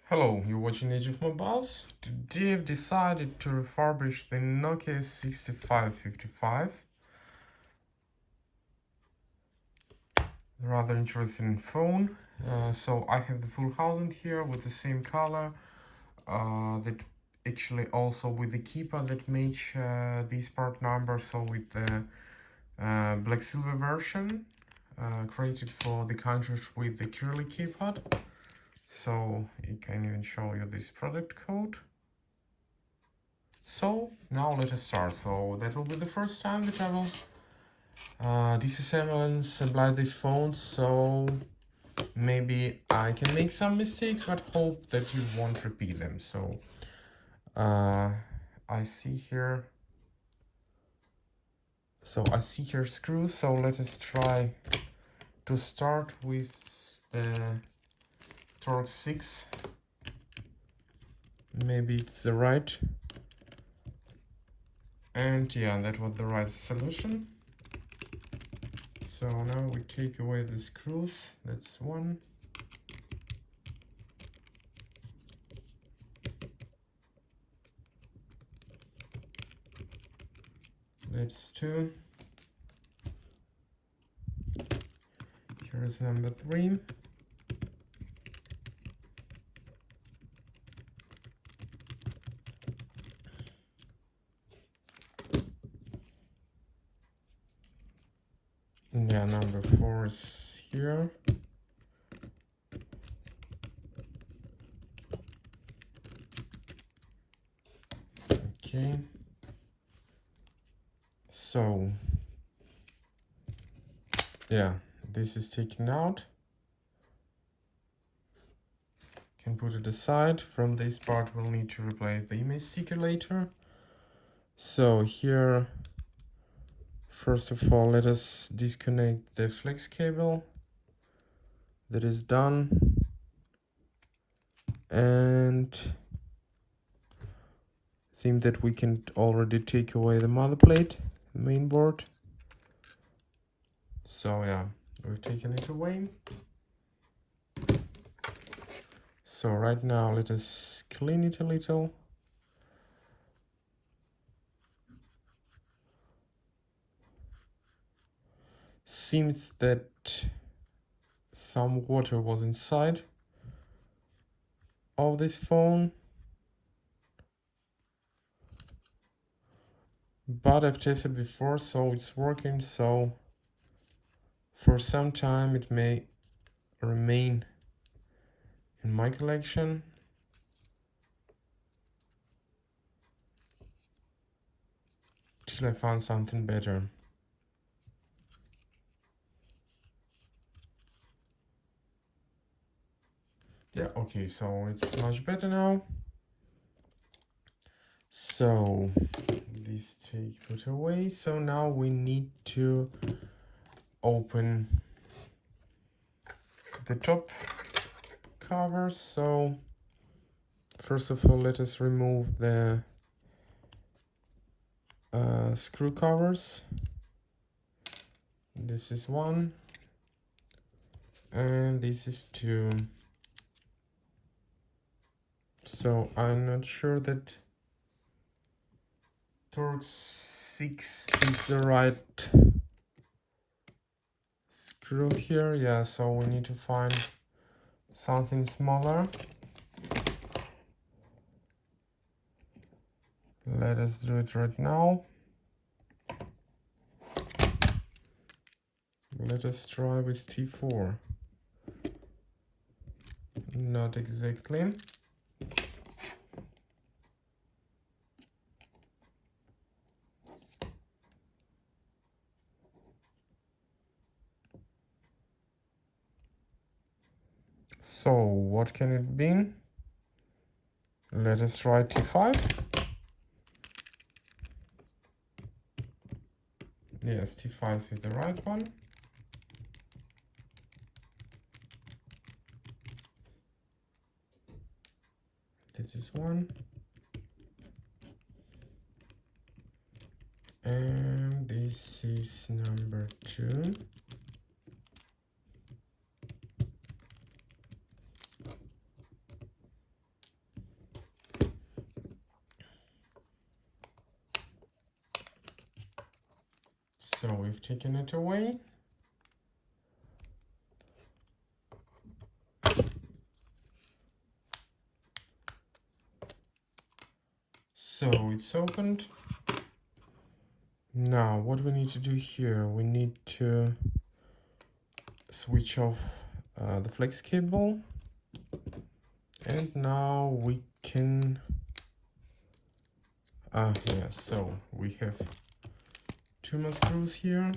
Hello, you're watching Age of Mobiles. Today I've decided to refurbish the Nokia 6555. Rather interesting phone. So I have the full housing here with the same color. That actually also with the keypad that match this part number. So with the black silver version created for the countries with the curly keypad. So it can even show you this product code. So now let us start. So that will be the first time that I will disassemble and assemble this phone. So maybe I can make some mistakes, but hope that you won't repeat them. So I see here. So I see here screws. So let us try to start with the Torx 6. Maybe it's the right. And yeah, that was the right solution. So now we take away the screws. That's one. That's two. Here is number three. Yeah, number four is here. Okay. So, yeah, this is taken out. Can put it aside. From this part, we'll need to replace the image sticker later. So here, first of all, let us disconnect the flex cable. That is done. And seems that we can already take away the mother plate, the main board. So yeah, we've taken it away. So right now let us clean it a little. Seems that some water was inside of this phone, but I've tested before, so it's working. So for some time it may remain in my collection. Till I found something better. Yeah, okay, so it's much better now. So this take put away. So now we need to open the top cover. So first of all, let us remove the screw covers. This is one, and this is two. So I'm not sure that Torx 6 is the right screw here. Yeah, so we need to find something smaller. Let us do it right now. Let us try with T4. Not exactly. So what can it be? Let us try T5. Yes, T5 is the right one. This is one. And this is number two. So we've taken it away. So it's opened. Now what we need to do here, we need to switch off the flex cable, and now we can yeah, so we have 2 more screws here.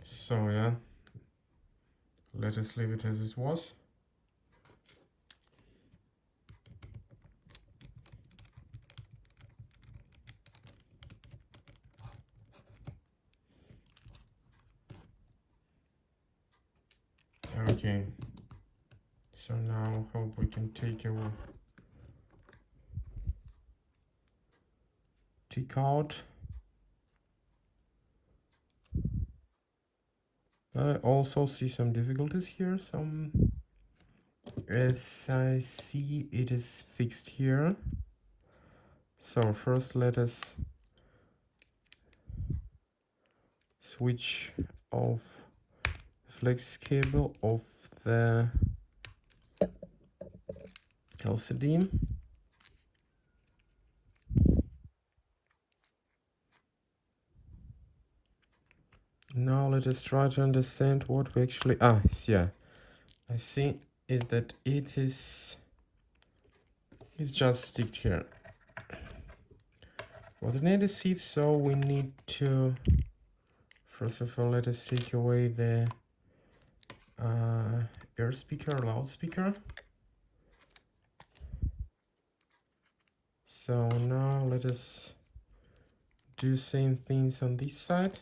So yeah, let us leave it as it was. Okay, so now hope we can take out. I also see some difficulties here. As I see, it is fixed here. So first let us switch off flex cable of the LCD. Now let us try to understand what we actually yeah, I see it that it is just sticked here. Well, the net is safe, so we need to first of all let us take away the air speaker, loudspeaker. So now let us do same things on this side.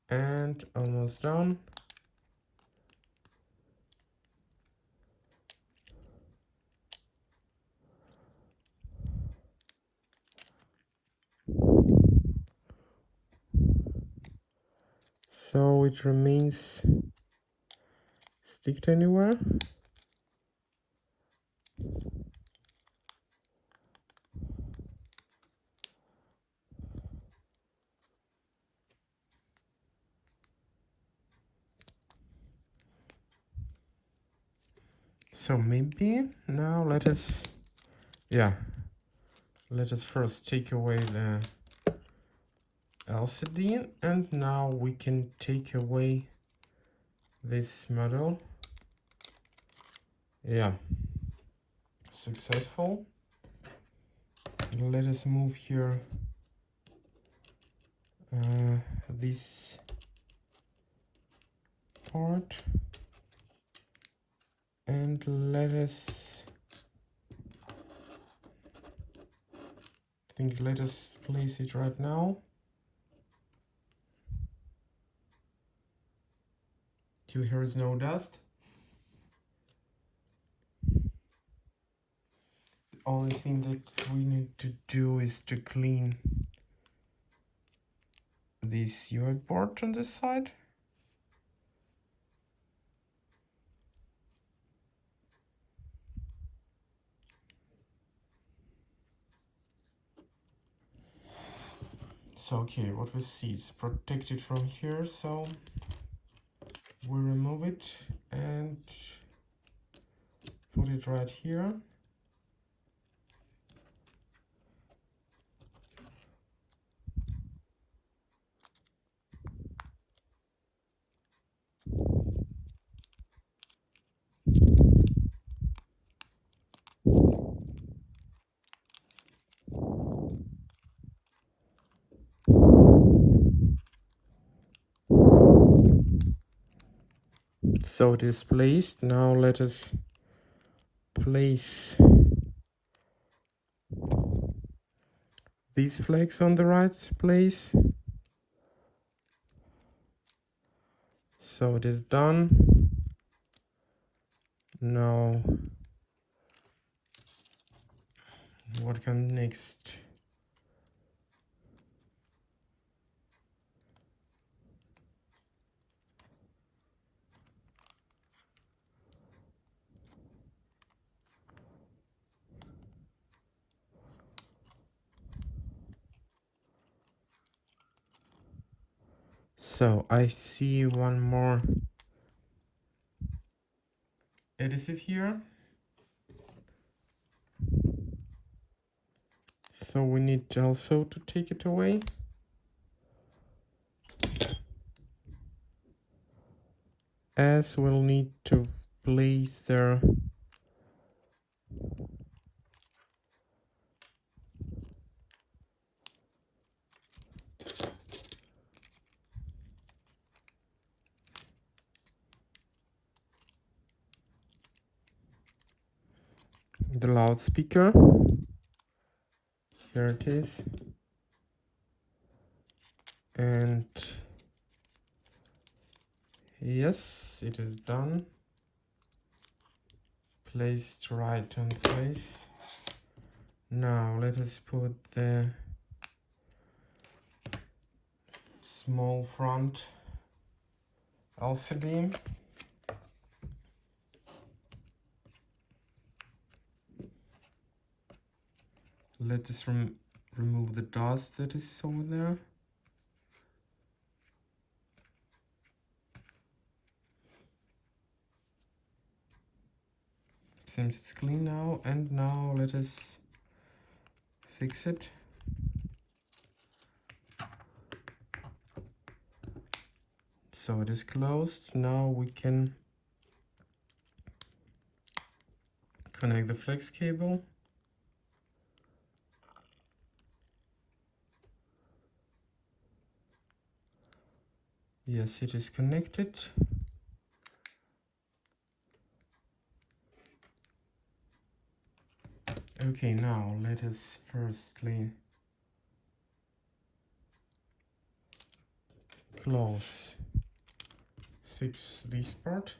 And almost done. So it remains sticked anywhere. So maybe now let us first take away the LCD, and now we can take away this model. Yeah, successful. Let us move here this part, and let us place it right now till here is no dust. The only thing that we need to do is to clean this UI board on this side. So okay, what we see is protected from here, so we remove it and put it right here. So it is placed. Now let us place these flags on the right place. So it is done. Now what comes next? So I see one more adhesive here. So we need also to take it away. As we'll need to place there the loudspeaker. Here it is. And yes, it is done. Placed right on place. Now let us put the small front LCD. Let us remove the dust that is over there. Seems it's clean now, and now let us fix it. So it is closed. Now we can connect the flex cable. Yes, it is connected. Okay, now let us firstly fix this part.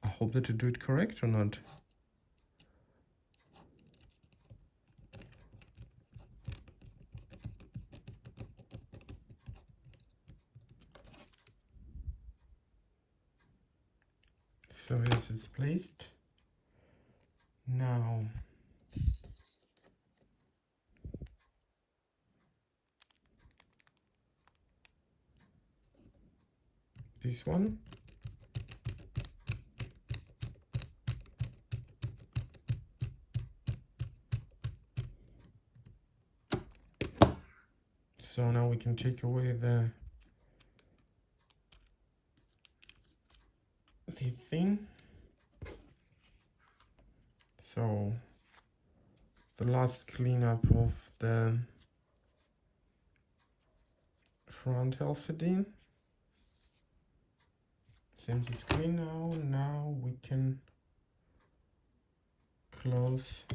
I hope that you do it correct or not. So yes, it's placed. Now this one. So now we can take away the thing. So the last cleanup of the front LCD. Seems it's clean now. Now we can close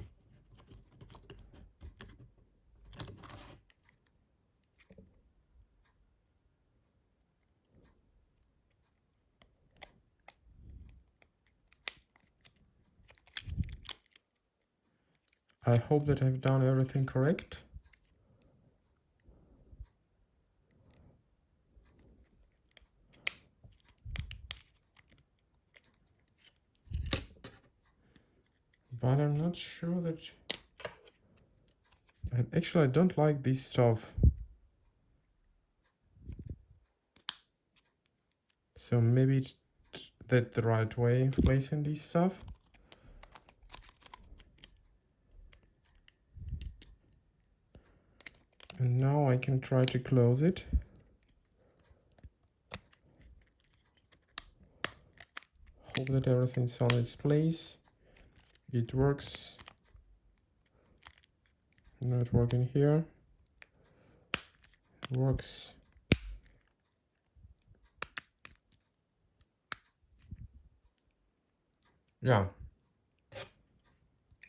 I hope that I've done everything correct. But I'm not sure that... Actually, I don't like this stuff. So maybe that's the right way of placing this stuff. And now I can try to close it. Hope that everything's on its place. It works. Not working here. Works. Yeah.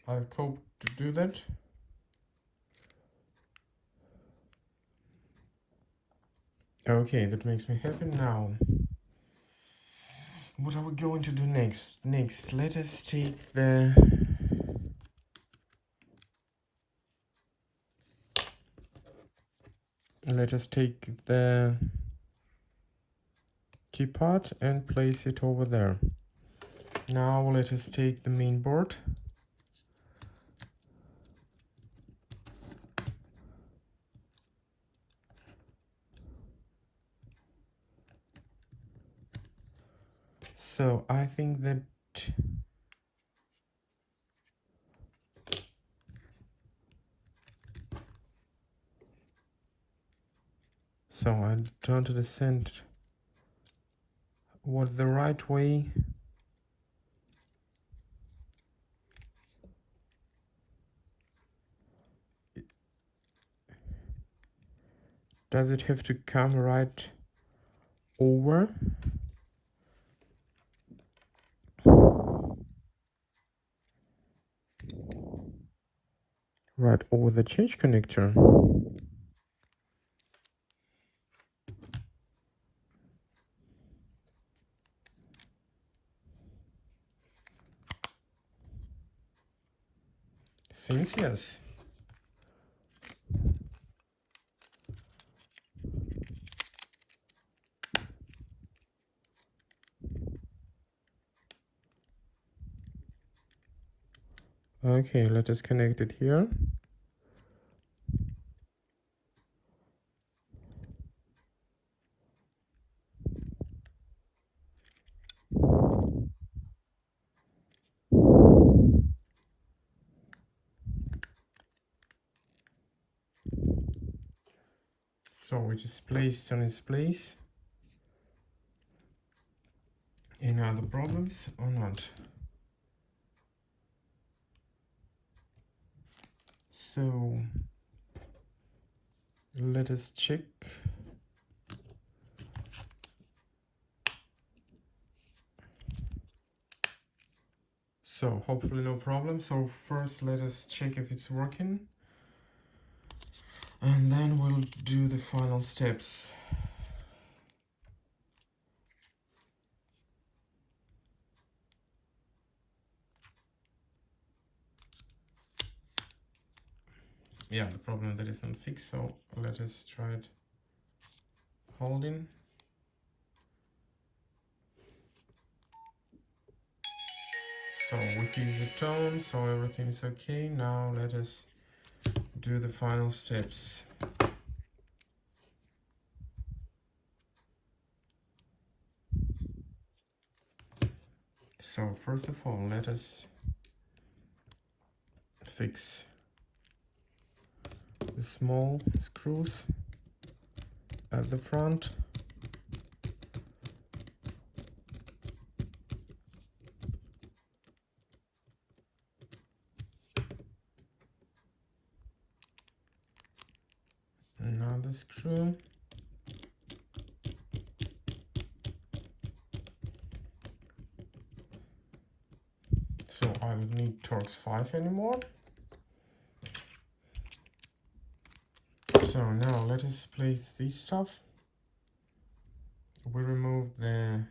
I hope to do that. Okay, that makes me happy now. What are we going to do next? Let us take the Let us take the keypad and place it over there. Now let us take the main board. So I think that I don't understand what the right way. Does it have to come right over? Right over the change connector. Seems yes. Okay, let us connect it here. So it is placed on its place. Any other problems or not? So let us check. So hopefully no problem. So first let us check if it's working. And then we'll do the final steps. Yeah, the problem that is not fixed, so let us try it holding. So we fix the tone, so everything is okay. Now let us do the final steps. So first of all, let us fix the small screws at the front. Another screw. So I don't need Torx 5 anymore. So now let us place this stuff. We remove the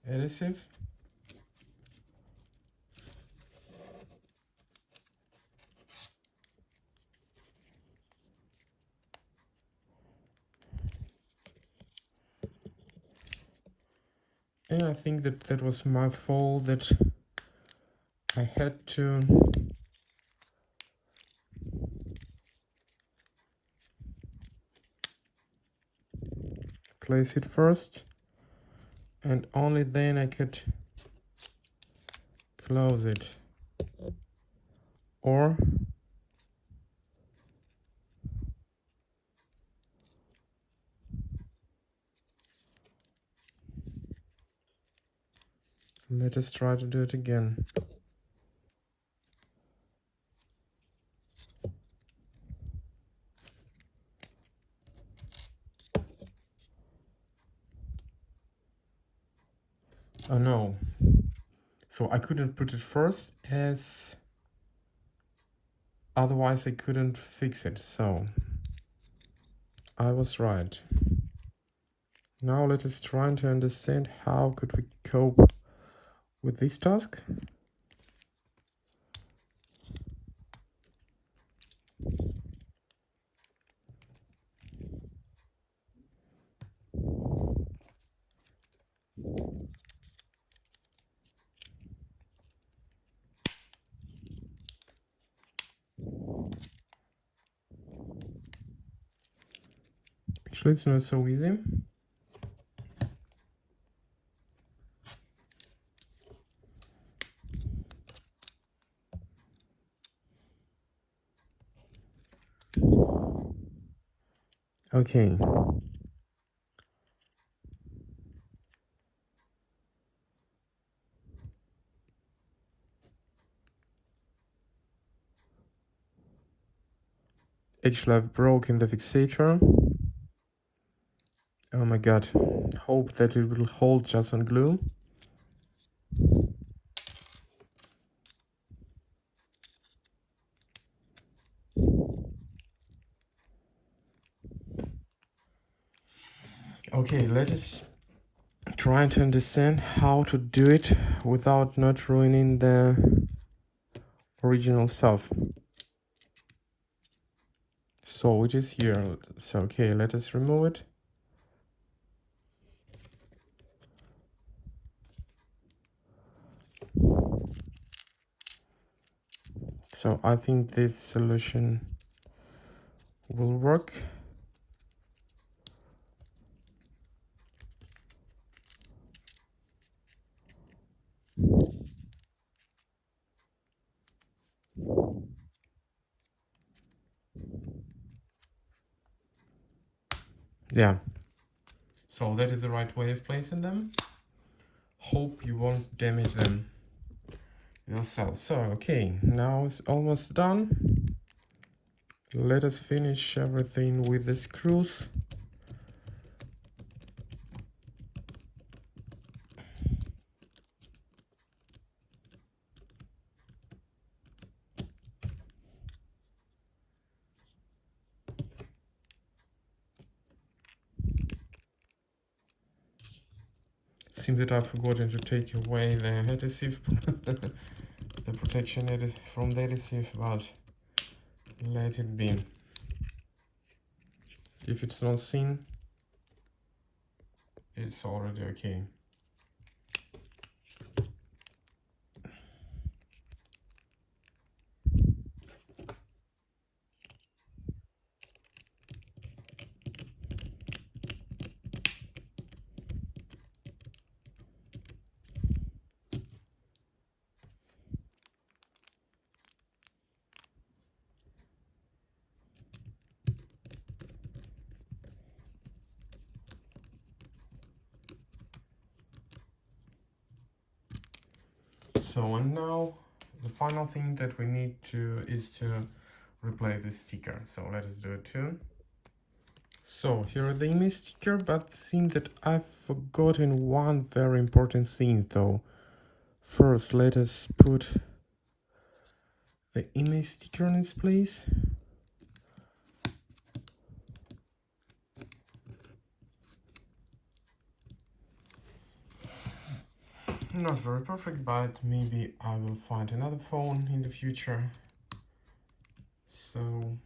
adhesive. And I think that that was my fault, that I had to place it first, and only then I could close it. Or let us try to do it again. Oh no. So I couldn't put it first, as otherwise I couldn't fix it. So I was right. Now let us try to understand how could we cope with this task. Actually, it's not so easy. Okay. Actually, I've broken the fixator. Oh my god. Hope that it will hold just on glue. Okay, let us try to understand how to do it without not ruining the original stuff. So it is here. So okay, let us remove it. So I think this solution will work. Yeah. So that is the right way of placing them. Hope you won't damage them yourself. So okay, now it's almost done. Let us finish everything with the screws. Seems that I've forgotten to take away the adhesive, the protection from the adhesive, but let it be. If it's not seen, it's already okay. So and now the final thing that we need is to replace the sticker. So let us do it too. So here are the image sticker, but it seems that I've forgotten one very important thing though. First, let us put the image sticker in its place. Not very perfect, but maybe I will find another phone in the future. So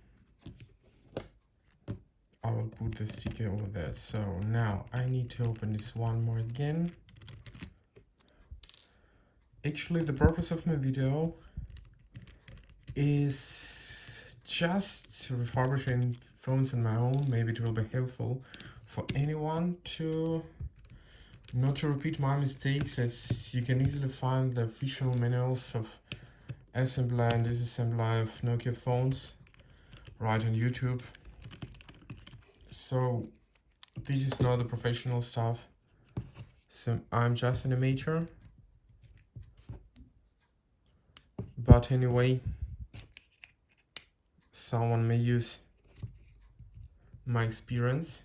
I will put the sticker over there. So now I need to open this one more again. Actually, the purpose of my video is just refurbishing phones on my own. Maybe it will be helpful for anyone to not to repeat my mistakes, as you can easily find the official manuals of assembly and disassembly of Nokia phones right on YouTube. So this is not the professional stuff. So I'm just an amateur. But anyway, someone may use my experience.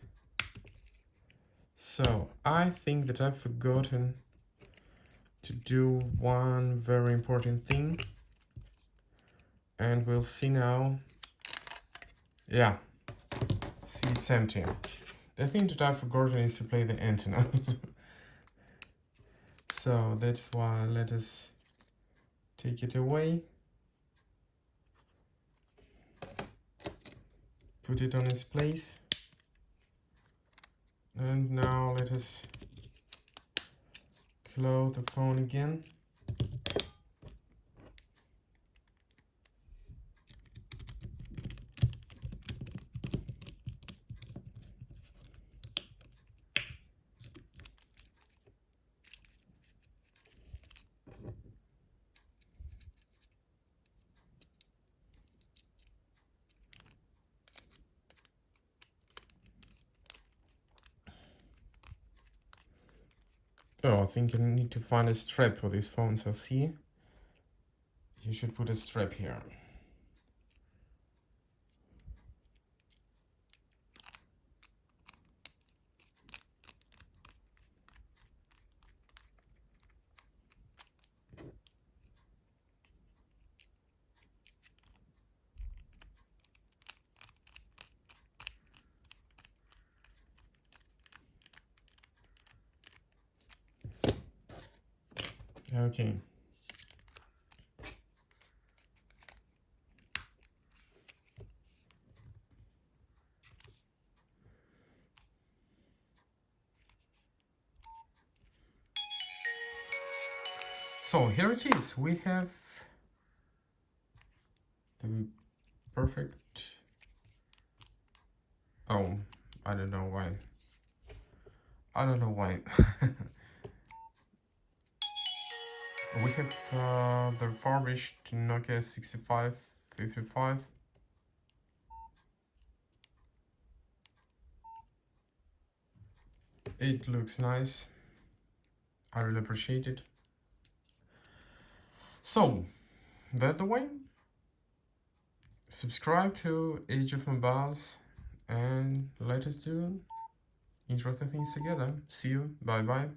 So I think that I've forgotten to do one very important thing, and we'll see now. Yeah, see, it's empty. The thing that I've forgotten is to play the antenna. So that's why let us take it away, put it on its place, and now let us close the phone again. Oh, I think you need to find a strap for this phone. So see, you should put a strap here. Okay. So here it is. We have the perfect. Oh, I don't know why. I don't know why. We have the refurbished Nokia 6555. It looks nice. I really appreciate it. So, that's the way. Subscribe to Age of Mobiles and let us do interesting things together. See you. Bye bye.